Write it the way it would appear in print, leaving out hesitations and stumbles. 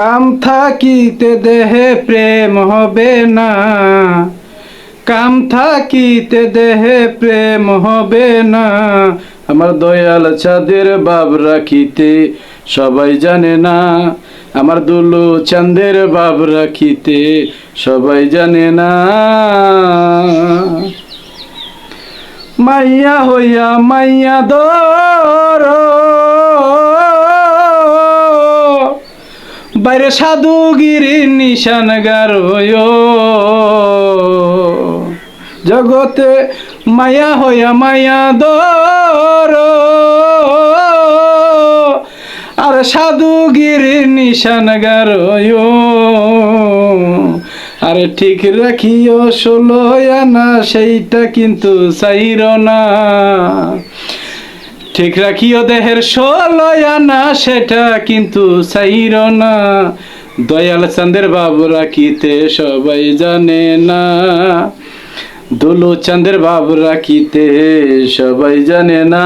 কাম থাকিতে দেহে প্রেম হবে না, কাম থাকিতে দেহে প্রেম হবে না। আমার দয়াল চাঁদের বাব রাখিতে সবাই জানে না, আমার দুলু চাঁদের বাব রাখিতে সবাই জানে না। মাইয়া হইয়া মাইয়া দর বাইরে সাধুগিরির নিশান গারয়, জগতে মায়া হইয়া মায়া দর আর সাধুগিরির নিশান গারয়। আরে ঠিক রাখিও 16 আনা, সেইটা কিন্তু চাইর না। ঠিক রাখিও দেহের 16 আনা, সেটা কিন্তু চাইর না। দয়াল চাঁদের বাবু রাখিতে সবাই জানে না, দুলু চাঁদের বাবু রাখিতে সবাই জানে না।